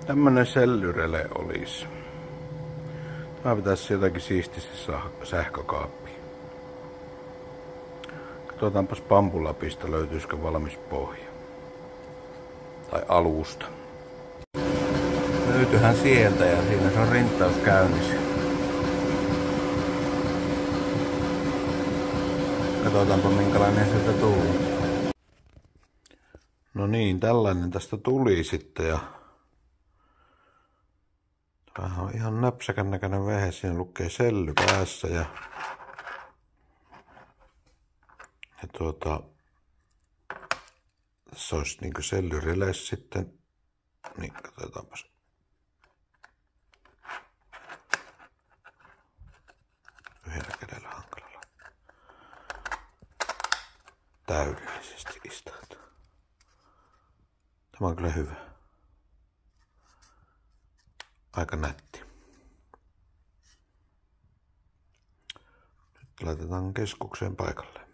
Tämmönen sellyrele olisi. Mä pitäisi jotakin siististi sähkökaappiin. Katsotaanpas Pampulapista löytyisikö valmis pohja. Tai alusta. Löytyihän sieltä ja siinä se on rinttaus käynnissä. Katsotaanpa minkälainen sieltä tulee. No niin, tällainen tästä tuli sitten ja vähän on ihan näpsäkän näköinen vehje, siinä lukee selly päässä ja tässä olisi niinku sellyrele sitten, niin katsotaanpas. Yhdellä kädellä hankalalla. Täydellisesti istahtaa. Tämä on kyllä hyvä. Aika nätti. Nyt laitetaan keskukseen paikalle.